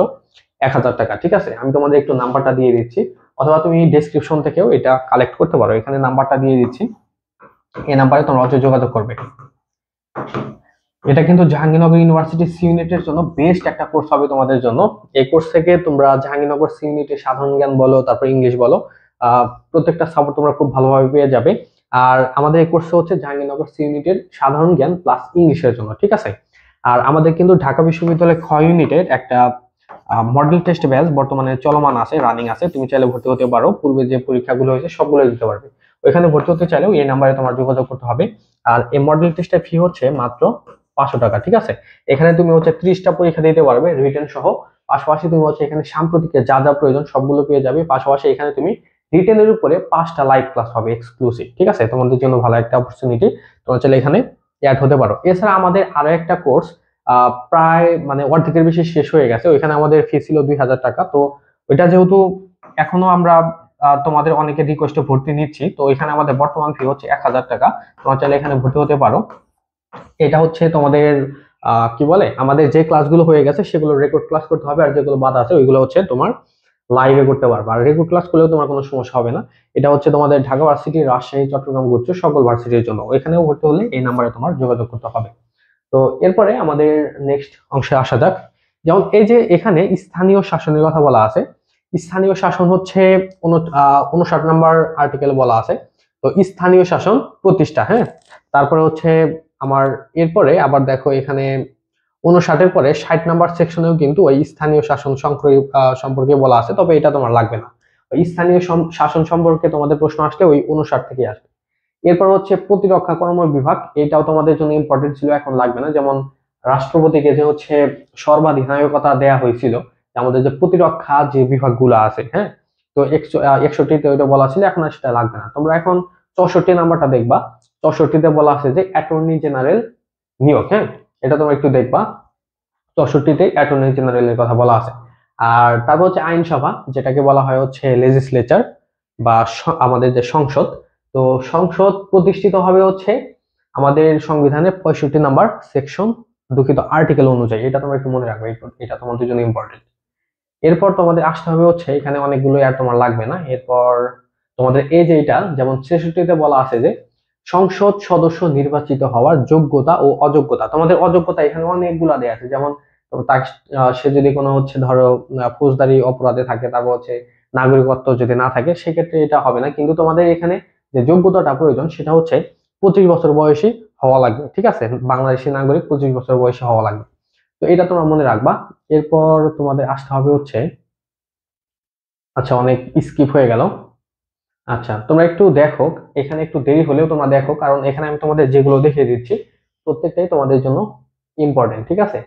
1000 টাকা, ঠিক আছে। আমি তোমাদের একটু নাম্বারটা দিয়ে দিচ্ছি, অথবা তুমি ডেসক্রিপশন থেকেও এটা কালেক্ট করতে পারো, এখানে নাম্বারটা দিয়ে দিচ্ছি, এই নাম্বারে তোমরা হচ্ছে যোগাযোগ করবে। এটা কিন্তু জাহাঙ্গীরনগর ইউনিভার্সিটি সিউনিটের জন্য বেস্ট একটা কোর্স হবে তোমাদের জন্য। এই কোর্স থেকে তোমরা জাহাঙ্গীরনগর সিউনিটে সাধারণ জ্ঞান বলো, তারপর ইংলিশ বলো, প্রত্যেকটা সাপোর্ট তোমরা খুব ভালোভাবে পেয়ে যাবে। আর আমাদের এই কোর্স হচ্ছে জাহাঙ্গীরনগর সিউনিটের সাধারণ জ্ঞান প্লাস ইংলিশের জন্য, ঠিক আছে। আর আমাদের কিন্তু ঢাকা বিশ্ববিদ্যালয় খ ইউনিটের একটা মডেল টেস্ট ব্যাচ বর্তমানে চলমান আছে, রানিং আছে, তুমি চাইলে ভর্তি হতে পারো। পূর্বে যে পরীক্ষাগুলো হয়েছে সবগুলো দিতে পারবে, ওইখানে ভর্তি হতে চাইলেও এই নাম্বারে তোমার যোগাযোগ করতে হবে। আর এই মডেল টেস্টের ফি হচ্ছে মাত্র 500 টাকা, ঠিক আছে। এখানে তুমি হচ্ছে 30টা পরীক্ষা দিতে পারবে রিটেন সহ, পাশাপাশি তুমি হচ্ছে এখানে সাম্প্রতিক যা যা প্রয়োজন সবগুলো পেয়ে যাবে, পাশাপাশি এখানে তুমি রিটেনের উপরে 5টা লাইভ ক্লাস হবে এক্সক্লুসিভ, ঠিক আছে। তোমাদের জন্য ভালো একটা অপরচুনিটি, তোমরা চাইলে এখানে অ্যাড হতে পারো। এছাড়া আমাদের আরো একটা কোর্স প্রায় মানে অর্ধেকের বেশি শেষ হয়ে গেছে। ওইখানে আমাদের ফি ছিল 2000 টাকা। তো ওইটা যেহেতু এখনো আমরা তোমাদের অনেকে রিকোয়েস্টে ভর্তি নিচ্ছি, তো এখানে আমাদের বর্তমান ফি হচ্ছে 1000 টাকা। তোমরা চাইলে এখানে ভর্তি হতে পারো। এটা হচ্ছে তোমাদের কি বলে, আমাদের যে ক্লাসগুলো হয়ে গেছে সেগুলো রেকর্ড ক্লাস করতে হবে, আর যেগুলো বাদ আছে ওইগুলো হচ্ছে তোমার লাইভে করতে পারবে। আর রেকর্ড ক্লাস করলেও তোমার কোনো সমস্যা হবে না। এটা হচ্ছে তোমাদের ঢাকা ভার্সিটি, রাজশাহী, চট্টগ্রাম গুচ্ছ সকল ভার্সিটির জন্য। ওইখানেও ভর্তি হলে এই নাম্বারে তোমার যোগাযোগ করতে হবে। তো এরপরে আমাদের নেক্সট অংশে আসা যাক। যেমন এই যে এখানে স্থানীয় শাসনের কথা বলা আছে। স্থানীয় শাসন হচ্ছে 59 নাম্বার আর্টিকেলে বলা আছে। তো স্থানীয় শাসন প্রতিষ্ঠা, হ্যাঁ। তারপরে হচ্ছে আমার এরপরে আবার দেখো এখানে 59-এর পরে 60 নাম্বার সেকশনেও কিন্তু ওই স্থানীয় শাসন সম্পর্কে বলা আছে, তবে এটা তোমার লাগবে না। ওই স্থানীয় শাসন সম্পর্কে তোমাদের প্রশ্ন আসলে ওই 59 থেকে আসবে। এরপর হচ্ছে প্রতিরক্ষা কর্ম বিভাগ, এটাও তোমাদের জন্য ইম্পর্টেন্ট ছিল, এখন লাগবে না। যেমন রাষ্ট্রপতিকে যে হচ্ছে সর্বাধিনায়কতা দেয়া হয়েছিল, আমাদের যে প্রতিরক্ষা যে বিভাগগুলো আছে, হ্যাঁ। তো 61তে ওইটা বলা ছিল, এখন আর সেটা লাগবে না। তোমরা এখন 64 নাম্বারটা দেখবা। 64তে বলা আছে যে অ্যাটর্নি জেনারেল নিয়োগ, হ্যাঁ। এটা তোমরা একটু দেখবা। 64তে অ্যাটর্নি জেনারেলের কথা বলা আছে। আর তারপর হচ্ছে আইনসভা, যেটাকে বলা হয় হচ্ছে লেজিসলেচার বা আমাদের যে সংসদ। তো সংসদ প্রতিষ্ঠিত হবে হচ্ছে আমাদের সংবিধানের 65 নাম্বার সেকশন, দুঃখিত, আর্টিকেল অনুযায়ী। এটা তোমরা একটু মনে রাখবে, এটা তোমাদের জন্য ইম্পর্টেন্ট। এরপর তোমাদের আসতে হবে হচ্ছে, এখানে অনেকগুলো আর তোমার লাগবে না। এরপর তোমাদের এই যে এটা, যেমন 66তে বলা আছে যে সংসদ সদস্য নির্বাচিত হওয়ার যোগ্যতা ও অযোগ্যতা। তোমাদের অযোগ্যতা এখানে অনেকগুলা দেয়া আছে। যেমন সে যদি কোনো হচ্ছে ধরো ফৌজদারি অপরাধে থাকে, তারপর হচ্ছে নাগরিকত্ব যদি না থাকে, সেক্ষেত্রে এটা হবে না। কিন্তু তোমাদের এখানে যে যোগ্যতাটা প্রয়োজন সেটা হচ্ছে 25 বছর বয়সী হওয়া লাগবে, ঠিক আছে। বাংলাদেশি নাগরিক 25 বছর বয়সী হওয়া লাগবে। তো এটা তোমরা মনে রাখবা। এরপর তোমাদের আসতে হবে হচ্ছে, আচ্ছা অনেক স্কিপ হয়ে গেল। আচ্ছা তোমরা একটু দেখো, এখানে একটু দেরি হলেও তোমরা দেখো, কারণ এখানে আমি তোমাদের যেগুলো দেখিয়ে দিচ্ছি প্রত্যেকটাই তোমাদের জন্য ইম্পর্টেন্ট, ঠিক আছে।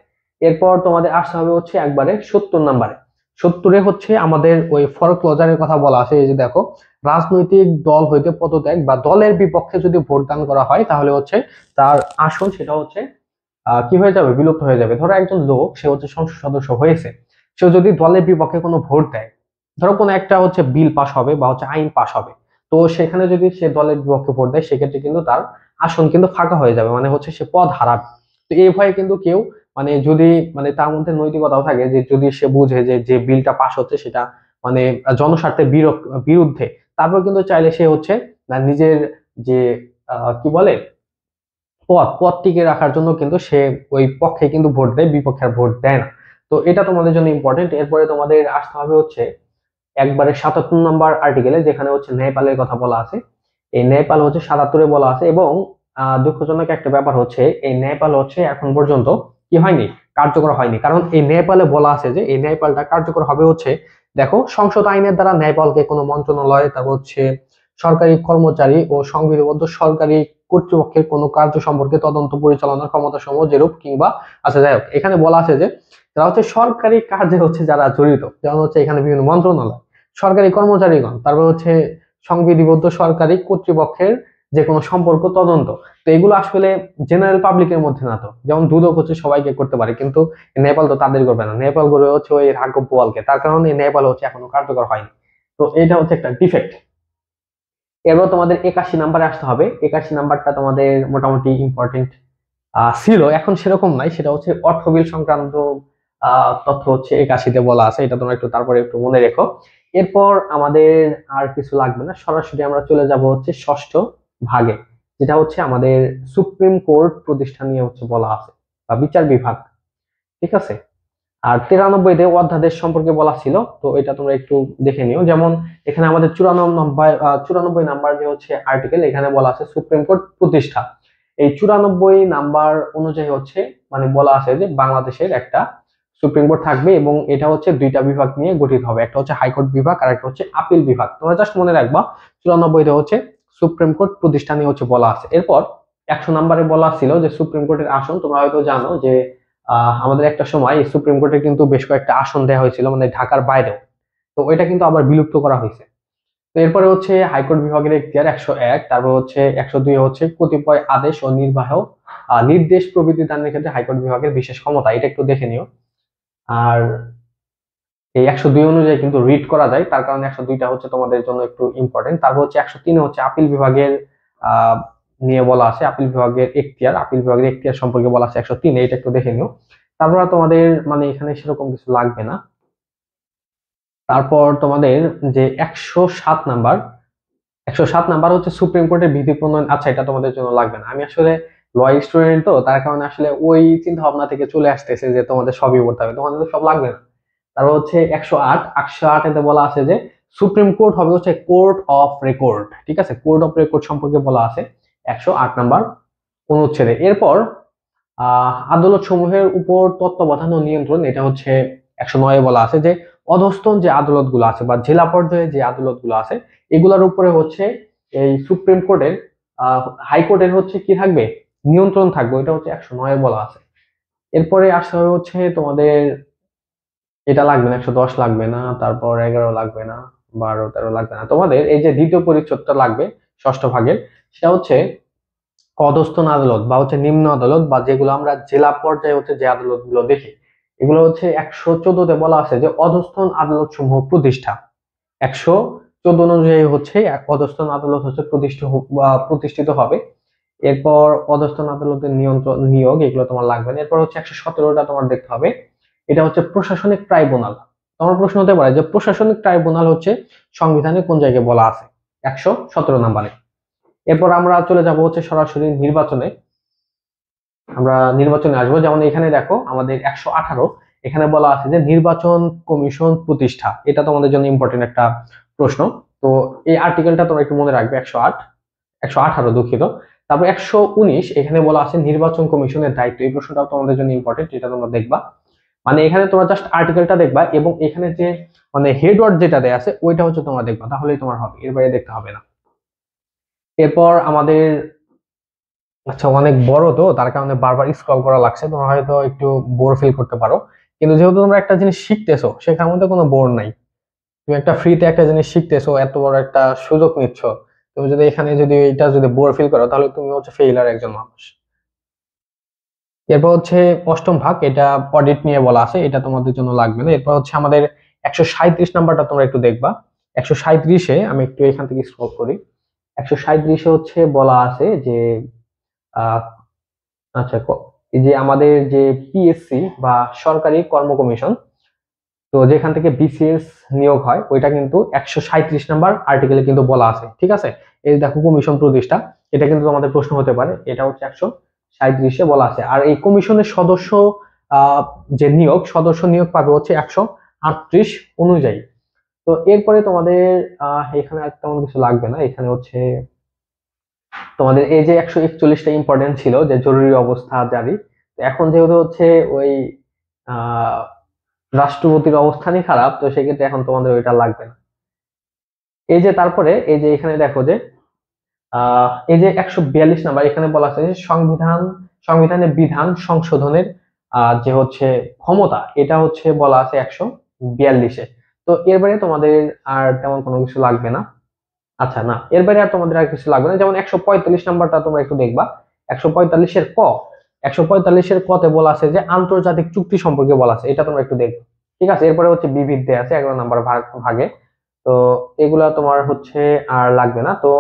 এরপর তোমাদের আসতে হবে হচ্ছে একবারে 70 নাম্বারে। 70-এ হচ্ছে আমাদের ওই ফরক্লোজারের কথা বলা আছে। এই যে দেখো, রাজনৈতিক দল হইতে পদত্যাগ বা দলের বিপক্ষে যদি ভোটদান করা হয়, তাহলে হচ্ছে তার আসন সেটা হচ্ছে কি হয়ে যাবে, বিলুপ্ত হয়ে যাবে। ধরো একজন লোক, সে হচ্ছে সংসদ সদস্য হয়েছে, সে যদি দলের বিপক্ষে কোনো ভোট দেয়, ধরো কোনো একটা হচ্ছে বিল পাস হবে বা হচ্ছে আইন পাস হবে, তো সেখানে যদি সে দলের বিপক্ষে ভোট দেয়, সেক্ষেত্রে কিন্তু তার আসন কিন্তু ফাঁকা হয়ে যাবে, মানে হচ্ছে সে পদ হারাবে। তো এই ভয়ে কিন্তু কেউ, মানে যদি মানে তার মধ্যে নৈতিকতাও থাকে, যে যদি সে বুঝে যে যে বিলটা পাস হচ্ছে সেটা মানে জনস্বার্থের বিরুদ্ধে, তারপর কিন্তু চাইলে সে হচ্ছে নিজের যে কি বলে পদ টিকে রাখার জন্য কিন্তু সে ওই পক্ষে কিন্তু ভোট দেয়, বিপক্ষে আর ভোট দেয় না। তো এটা তোমাদের জন্য ইম্পর্টেন্ট। এরপরে তোমাদের আসতে হবে হচ্ছে একবারে 77 নম্বর আর্টিকেলে, যেখানে হচ্ছে নেপালের কথা বলা আছে। এই নেপাল হচ্ছে 77-এ বলা আছে। এবং দুঃখজনক একটা ব্যাপার হচ্ছে, এই নেপাল হচ্ছে এখন পর্যন্ত কি হয়নি, কার্যকর হয়নি। কারণ এই নেপালে বলা আছে যে এই নেপালটা কার্যকর হবে হচ্ছে, দেখো, সংসদ আইনের দ্বারা নেপালকে কোনো মন্ত্রণালয়, তারপর হচ্ছে সরকারি কর্মচারী ও সংবিধিবদ্ধ সরকারি কর্তৃপক্ষের কোনো কার্য সম্পর্কে তদন্ত পরিচালনার ক্ষমতা সমূহ যেরূপ কিংবা, আচ্ছা যাই হোক, এখানে বলা আছে যে যারা হচ্ছে সরকারি কাজে হচ্ছে যারা জড়িত, যেমন হচ্ছে এখানে বিভিন্ন মন্ত্রণালয়, সরকারি কর্মচারীগণ, তারপর হচ্ছে সংবিধিবদ্ধ সরকারি কর্তৃপক্ষের যে কোনো সম্পর্ক তদন্ত। তো এগুলো আসলে জেনারেল পাবলিকের মধ্যে না। তো যেমন দুদক হচ্ছে সবাইকে করতে পারে, কিন্তু নেপাল তো তাদের করবে না। নেপাল করবে হচ্ছে ওই রাঘব বোয়ালকে, তার কারণে নেপাল হচ্ছে এখনো কার্যকর হয়নি। তো এটা হচ্ছে একটা ডিফেক্ট। এরপর তোমাদের 81 নাম্বারে আসতে হবে। 81 নাম্বারটা তোমাদের মোটামুটি ইম্পর্টেন্ট ছিল, এখন সেরকম নাই। সেটা হচ্ছে অর্থ বিল সংক্রান্ত তথ্য হচ্ছে 81-তে বলা আছে। এটা তোমরা একটু তারপরে একটু মনে রেখো। এরপর আমাদের আর কিছু লাগবে না, সরাসরি আমরা চলে যাব হচ্ছে ষষ্ঠ ভাগে, যেটা হচ্ছে আমাদের সুপ্রিম কোর্ট প্রতিষ্ঠা নিয়ে হচ্ছে বলা আছে, বা বিচার বিভাগ, ঠিক আছে। আর 93-তে অধ্যাদেশ সম্পর্কে বলা ছিল, তো এটা তোমরা একটু দেখে নিও। যেমন এখানে আমাদের 94 নাম্বার যে হচ্ছে আর্টিকেল, এখানে বলা আছে সুপ্রিম কোর্ট প্রতিষ্ঠা। এই 94 নাম্বার অনুযায়ী হচ্ছে মানে বলা আছে যে বাংলাদেশের একটা সুপ্রিম কোর্ট থাকবে, এবং এটা হচ্ছে দুইটা বিভাগ নিয়ে গঠিত হবে, একটা হচ্ছে হাইকোর্ট বিভাগ আর একটা হচ্ছে আপিল বিভাগ। তোমরা জাস্ট মনে রাখবা 94-তে হচ্ছে সুপ্রিম কোর্ট প্রতিষ্ঠা নিয়ে হচ্ছে বলা আছে। এরপর 100 নাম্বারে বলা ছিল যে সুপ্রিম কোর্টের আসন, তোমরা হয়তো জানো যে আমাদের একটা সময় সুপ্রিম কোর্টে কিন্তু বেশ কয়েকটা আসন দেওয়া হয়েছিল, মানে ঢাকার বাইরেও। তো ওইটা কিন্তু আবার বিলুপ্ত করা হয়েছে। তো এরপরে হচ্ছে হাইকোর্ট বিভাগের এখতিয়ার 101, তারপর হচ্ছে 102 হচ্ছে কতিপয় আদেশ ও নির্দেশ প্রভৃতি দানের ক্ষেত্রে হাইকোর্ট বিভাগের বিশেষ ক্ষমতা, এটা একটু দেখে নিও। আর এই 102 অনুযায়ী কিন্তু রিড করা যায়, তার কারণে 102টা হচ্ছে তোমাদের জন্য একটু ইম্পর্টেন্ট। তারপর হচ্ছে 103 হচ্ছে আপিল বিভাগের আহ নিয়ে বলা আছে, আপিল বিভাগের এখতিয়ার সম্পর্কে বলা আছে 103, এটা একটু দেখে নিও। তারপর আর তোমাদের মানে এখানে সেরকম কিছু লাগবে না। তারপর তোমাদের যে 107 নাম্বার হচ্ছে সুপ্রিম কোর্টের বিধি প্রণয়ন। আচ্ছা, এটা তোমাদের জন্য লাগবে না, আমি আসলে ল স্টুডেন্ট, তো তার কারণে আসলে ওই চিন্তা ভাবনা থেকে চলে আসতেছে যে তোমাদের সবই পড়তে হবে, তোমাদের তো সব লাগবে না। তারপর হচ্ছে 108 এতে বলা আছে যে সুপ্রিম কোর্ট হবে হচ্ছে কোর্ট অফ রেকর্ড, ঠিক আছে, কোর্ট অফ রেকর্ড সম্পর্কে বলা আছে 108 নাম্বার অনুচ্ছেদে। এরপর আদালত সমূহের উপর তত্ত্বাবধান ও নিয়ন্ত্রণ, এটা হচ্ছে 109 বলা আছে যে অধস্তন যে আদালত গুলো আছে বা জেলা পর্যায়ে যে আদালত গুলো আছে এগুলোর উপরে হচ্ছে এই সুপ্রিম কোর্টের হাইকোর্টের হচ্ছে কি থাকবে, নিয়ন্ত্রণ থাকবে, এটা হচ্ছে 109 বলা আছে। এরপরে আসতে হবে হচ্ছে তোমাদের, এটা লাগবে না, 110 লাগবে না, তারপর 11 লাগবে না, 12 13 লাগবে না। তোমাদের এই যে দ্বিতীয় পরিচ্ছেদটা লাগবে ষষ্ঠ ভাগের, সেটা হচ্ছে অধস্তন আদালত বা হচ্ছে নিম্ন আদালত বা যেগুলো আমরা জেলা পর্যায়ে হচ্ছে যে আদালত গুলো দেখি, এগুলো হচ্ছে 114তে বলা আছে যে অধস্তন আদালত সমূহ প্রতিষ্ঠা। 114 অনুযায়ী হচ্ছে অধস্তন আদালত হচ্ছে প্রতিষ্ঠিত হবে। এরপর অধস্তন আদালতের নিয়োগ এগুলো তোমার লাগবে না। এরপর হচ্ছে 117টা তোমার দেখতে হবে, এটা হচ্ছে প্রশাসনিক ট্রাইব্যুনাল। তোমার প্রশ্ন হতে পারে যে প্রশাসনিক ট্রাইব্যুনাল হচ্ছে সংবিধানে কোন জায়গায় বলা আছে, 117 নাম্বারে। এরপর আমরা চলে যাব হচ্ছে সরাসরি নির্বাচনে, আমরা নির্বাচনে আসবো। যেমন এখানে দেখো আমাদের 118, এখানে বলা আছে যে নির্বাচন কমিশন প্রতিষ্ঠা, এটা তোমাদের জন্য ইম্পর্টেন্ট একটা প্রশ্ন। তো এই আর্টিকেলটা তোমরা একটু মনে রাখবে, 118 দুঃখিত। তারপর 119, এখানে বলা আছে নির্বাচন কমিশনের দায়িত্ব, এই প্রশ্নটাও তোমাদের জন্য ইম্পর্টেন্ট, এটা তোমরা দেখবা। মানে এখানে তোমরা জাস্ট আর্টিকেলটা দেখবা এবং এখানে যে মানে হেডওয়ার্ড যেটা দেয়া আছে ওইটা হচ্ছে তোমরা দেখবা, তাহলেই তোমার হবে, এর বাইরে দেখতে হবে না। এরপর আমাদের, আচ্ছা অনেক বড় তো তার কারণে বারবার স্ক্রল করা লাগছে, তোমরা হয়তো একটু বোর ফিল করতে পারো, কিন্তু যেহেতু তোমরা একটা জিনিস শিখতেছো সেখানের মধ্যে কোনো বোর নাই। তুমি একটা ফ্রিতে একটা জিনিস শিখতেছো, এত বড় একটা সুযোগ নিচ্ছ, তুমি যদি এখানে যদি এটা যদি বোর ফিল করো তাহলে তুমি হচ্ছে ফেইলার একজন মানুষ। এরপর হচ্ছে অষ্টম ভাগ, এটা অডিট নিয়ে বলা আছে, এটা তোমাদের জন্য লাগবে না। এরপর হচ্ছে আমাদের 137 নাম্বারটা তোমরা একটু দেখবা। 137-এ আমি একটু এখান থেকে স্ক্রল করি। 137-এ হচ্ছে বলা আছে যে আহ আচ্ছা এই যে আমাদের যে পিএসসি বা সরকারি কর্ম কমিশন, তো যেখান থেকে বিসিএস নিয়োগ হয় ওইটা কিন্তু 137 নাম্বার আর্টিকেলে কিন্তু বলা আছে, ঠিক আছে। এই দেখো কমিশন প্রতিষ্ঠা, এটা কিন্তু তোমাদের প্রশ্ন হতে পারে, এটা হচ্ছে 137-এ বলা আছে। আর এই কমিশনের সদস্য যে সদস্য নিয়োগ পাবে হচ্ছে 138 অনুযায়ী। তো এরপরে তোমাদের এখানে আর তেমন কিছু লাগবে না। এখানে হচ্ছে তোমাদের এই যে 141টা ইম্পর্টেন্ট ছিল যে জরুরি অবস্থা জারি, এখন যেহেতু হচ্ছে ওই আহ রাষ্ট্রপতির অবস্থানই খারাপ, তো সেক্ষেত্রে এখন তোমাদের ওইটা লাগবে না। এই যে তারপরে এই যে এখানে দেখো যে এই যে 142 নাম্বার, এখানে বলা আছে যে সংবিধানের বিধান সংশোধনের যে হচ্ছে ক্ষমতা, এটা হচ্ছে বলা আছে 142-এ। তো এর বাইরে তোমাদের আর তেমন কোনো কিছু লাগবে না। আচ্ছা না, এর বাইরে আর তোমাদের আর কিছু লাগবে না। যেমন 145 নাম্বারটা তোমরা একটু দেখবা, 145-এর ক, 145-এর কতে বলা আছে যে আন্তর্জাতিক চুক্তি সম্পর্কে বলা আছে, এটা তোমরা একটু দেখবে, ঠিক আছে। এরপরে হচ্ছে বিবিধ দেয়া আছে 11 নাম্বার ভাগে, তো এগুলা তোমার হচ্ছে আর লাগবে না। তো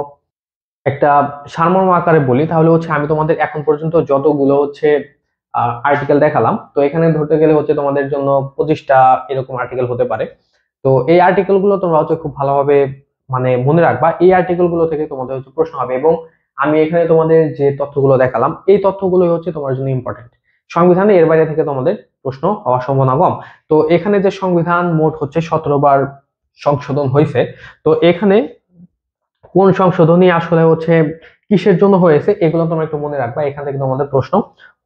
একটা সারমর্ম আকারে বলি তাহলে হচ্ছে আমি তোমাদের এখন পর্যন্ত যতগুলো হচ্ছে আর্টিকেল দেখালাম, তো এখানে ধরতে গেলে হচ্ছে তোমাদের জন্য 25টা এরকম আর্টিকেল হতে পারে। তো এই আর্টিকেল গুলো তোমরা হচ্ছে খুব ভালোভাবে মানে মনে রাখবা, এই আর্টিকেল গুলো থেকে তোমাদের হচ্ছে প্রশ্ন হবে। এবং আমি এখানে তোমাদের যে তথ্যগুলো দেখালাম এই তথ্যগুলোই হচ্ছে তোমার জন্য ইম্পর্টেন্ট। সংবিধানে এর বাইরে থেকে তোমাদের প্রশ্ন হওয়ার সম্ভাবনা কম। তো এখানে যে সংবিধান মোট হচ্ছে 17 বার সংশোধন হয়েছে, তো এখানে কোন সংশোধনী আসলে হচ্ছে কিসের জন্য হয়েছে এগুলো তোমরা একটু মনে রাখবা, এখান থেকে তোমাদের প্রশ্ন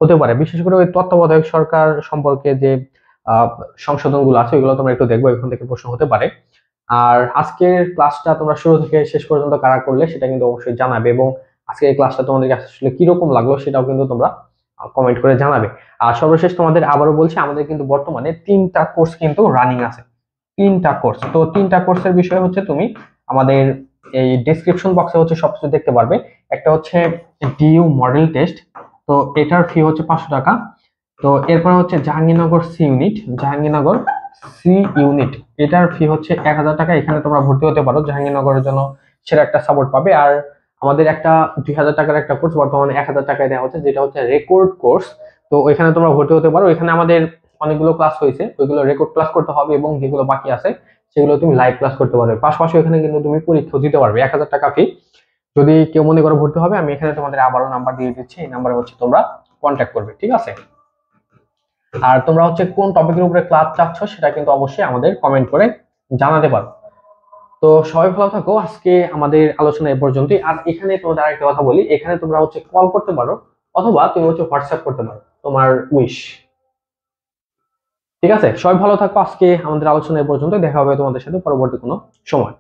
হতে পারে। বিশেষ করে ওই তত্ত্বাবধায়ক সরকার সম্পর্কে যে সংশোধন গুলো আছে ওইগুলো তোমরা একটু দেখবো, এখান থেকে প্রশ্ন হতে পারে। আর আজকের ক্লাসটা তোমরা শুরু থেকে শেষ পর্যন্ত কারা করলে সেটা কিন্তু অবশ্যই জানাবে, এবং আজকের ক্লাসটা তোমাদের কাছে আসলে কিরকম লাগলো সেটাও কিন্তু তোমরা কমেন্ট করে জানাবে। আর সর্বশেষ তোমাদের আবারও বলছি, আমাদের কিন্তু বর্তমানে 3টা কোর্স কিন্তু রানিং আছে, 3টা কোর্স। তো 3টা কোর্সের বিষয় হচ্ছে তুমি আমাদের এই ডেসক্রিপশন বক্সে হচ্ছে সবকিছু দেখতে পারবে। একটা হচ্ছে ডিইউ মডেল টেস্ট, তো এটার ফি হচ্ছে 500 টাকা। তো এরপর হচ্ছে Jahangirnagar C unit, Jahangirnagar C unit, এটার ফি হচ্ছে 1000 টাকা। এখানে তোমরা ভর্তি হতে পারো, জাহাঙ্গীরনগরের জন্য সেরা একটা সাপোর্ট পাবে। আর আমাদের একটা 2000 টাকার একটা কোর্স বর্তমানে 1000 টাকায় দেওয়া হচ্ছে, যেটা হচ্ছে রেকর্ড কোর্স। তো ওইখানে তোমরা ভর্তি হতে পারো। এখানে আমাদের অনেকগুলো ক্লাস হয়েছে, ওইগুলো রেকর্ড ক্লাস করতে হবে এবং যেগুলো বাকি আছে সেগুলো তুমি লাইভ ক্লাস করতে পারবে। পাশাপাশি এখানে কিন্তু তুমি পরীক্ষা দিতে পারবে। 1000 টাকা ফি। যদি কেউ মনে করো ভর্তি হবে, আমি এখানে তোমাদের আবারও নাম্বার দিয়ে দিচ্ছি, এই নাম্বারে হচ্ছে তোমরা কন্ট্যাক্ট করবে, ঠিক আছে? আর তোমরা হচ্ছে কোন টপিকের উপরে ক্লাস চাচ্ছ সেটা কিন্তু অবশ্যই আমাদের কমেন্ট করে জানাতে পারো। তো সবাই ভালো থাকো, আজকে আমাদের আলোচনা এ পর্যন্তই। আর এখানে তোমাদের আরেকটা কথা বলি, এখানে তোমরা হচ্ছে কল করতে পারো অথবা তুমি হচ্ছে হোয়াটসঅ্যাপ করতে পারো, তোমার উইশ। ঠিক আছে, সবাই ভালো থাকো, আজকে আমাদের আলোচনা এ পর্যন্ত। দেখা হবে তোমাদের সাথে পরবর্তী কোনো সময়।